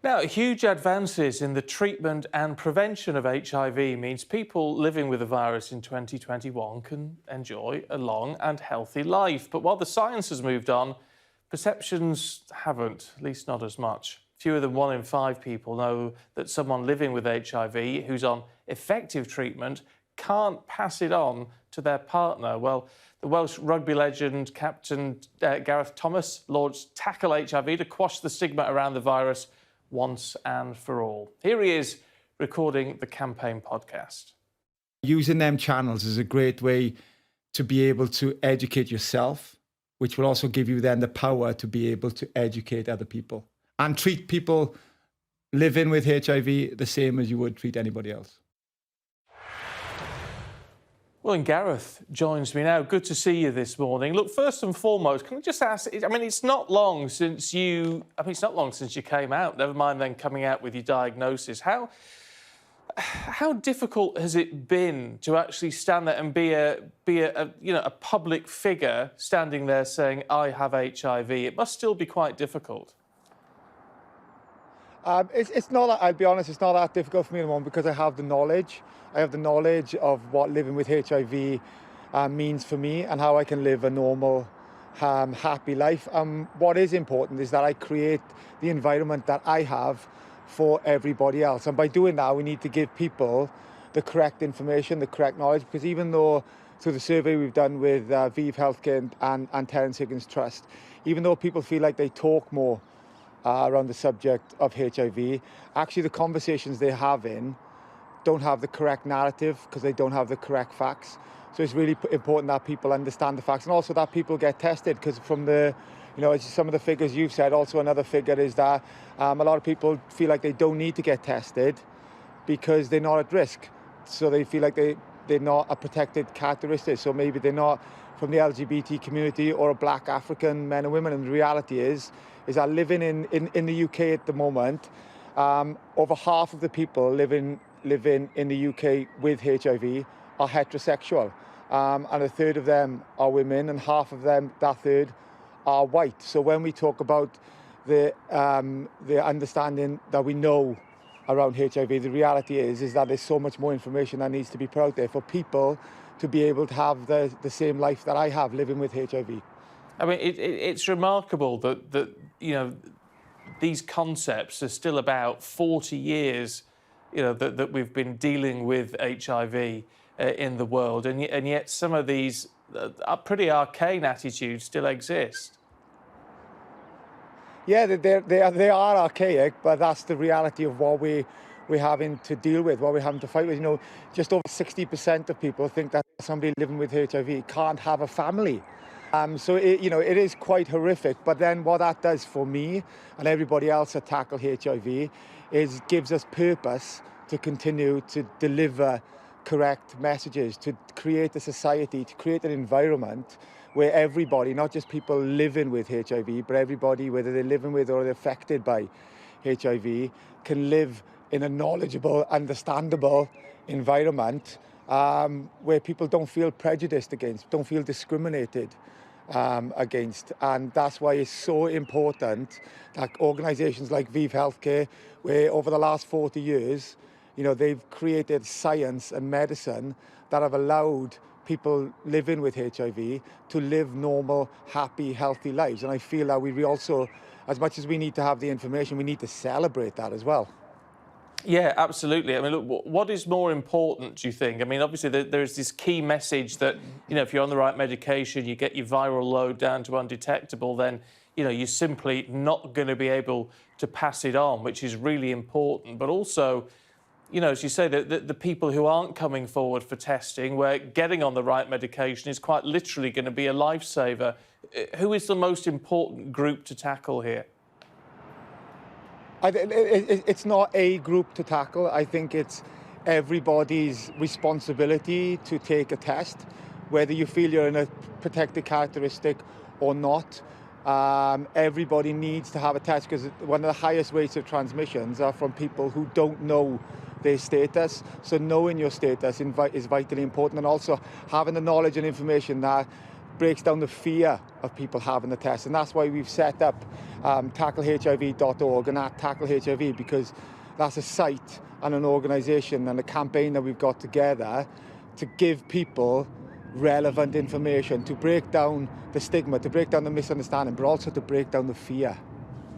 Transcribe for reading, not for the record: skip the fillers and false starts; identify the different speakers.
Speaker 1: Now, huge advances in the treatment and prevention of HIV means people living with the virus in 2021 can enjoy a long and healthy life. But while the science has moved on, perceptions haven't, at least not as much. Fewer than 1 in 5 people know that someone living with HIV who's on effective treatment can't pass it on to their partner. Well, the Welsh rugby legend captain Gareth Thomas launched Tackle HIV to quash the stigma around the virus once and for all. Here he is recording the campaign podcast.
Speaker 2: Using them channels is a great way to be able to educate yourself, which will also give you then the power to be able to educate other people and treat people living with HIV the same as you would treat anybody else.
Speaker 1: Well, and Gareth joins me now. Good to see you this morning. Look, first and foremost, can I just ask, it's not long since you came out, never mind then coming out with your diagnosis. How difficult has it been to actually stand there and be a public figure standing there saying, I have HIV? It must still be quite difficult.
Speaker 3: It's not, I'll be honest, it's not that difficult for me at the moment because I have the knowledge. I have the knowledge of what living with HIV means for me and how I can live a normal, happy life. What is important is that I create the environment that I have for everybody else. And by doing that, we need to give people the correct information, the correct knowledge, because even though through the survey we've done with ViiV Healthcare and Terence Higgins Trust, even though people feel like they talk more around the subject of HIV, actually the conversations they're having don't have the correct narrative because they don't have the correct facts. So it's really important that people understand the facts and also that people get tested, because from the, some of the figures you've said, also another figure is that a lot of people feel like they don't need to get tested because they're not at risk. So they feel like they're not a protected characteristic. So maybe they're not from the LGBT community or a black African men and women. And the reality is that living in the UK at the moment, over half of the people living in the UK with HIV are heterosexual, and a third of them are women, and half of them, that third, are white. So when we talk about the understanding that we know around HIV, the reality is that there's so much more information that needs to be put out there for people to be able to have the same life that I have living with HIV.
Speaker 1: I mean, it's remarkable that these concepts are still about 40 years, that we've been dealing with HIV in the world, and yet some of these pretty arcane attitudes still exist.
Speaker 3: Yeah, they are archaic, but that's the reality of what we're having to deal with, what we're having to fight with. Just over 60% of people think that somebody living with HIV can't have a family. So it is quite horrific. But then what that does for me and everybody else at Tackle HIV is gives us purpose to continue to deliver correct messages, to create a society, to create an environment where everybody, not just people living with HIV, but everybody, whether they're living with or they're affected by HIV, can live in a knowledgeable, understandable environment where people don't feel prejudiced against, don't feel discriminated against. And that's why it's so important that organisations like ViiV Healthcare, where over the last 40 years, they've created science and medicine that have allowed people living with HIV to live normal, happy, healthy lives. And I feel that we also, as much as we need to have the information, we need to celebrate that as well.
Speaker 1: Yeah, absolutely. I mean, look, what is more important, do you think? I mean, obviously, there's this key message that, if you're on the right medication, you get your viral load down to undetectable, then, you're simply not going to be able to pass it on, which is really important. But also, as you say, the people who aren't coming forward for testing, where getting on the right medication is quite literally going to be a lifesaver. Who is the most important group to tackle here?
Speaker 3: It's not a group to tackle. I think it's everybody's responsibility to take a test, whether you feel you're in a protected characteristic or not. Everybody needs to have a test because one of the highest rates of transmissions are from people who don't know their status. So knowing your status is vitally important, and also having the knowledge and information that breaks down the fear of people having the test. And that's why we've set up tacklehiv.org and at tacklehiv, because that's a site and an organisation and a campaign that we've got together to give people relevant information, to break down the stigma, to break down the misunderstanding, but also to break down the fear.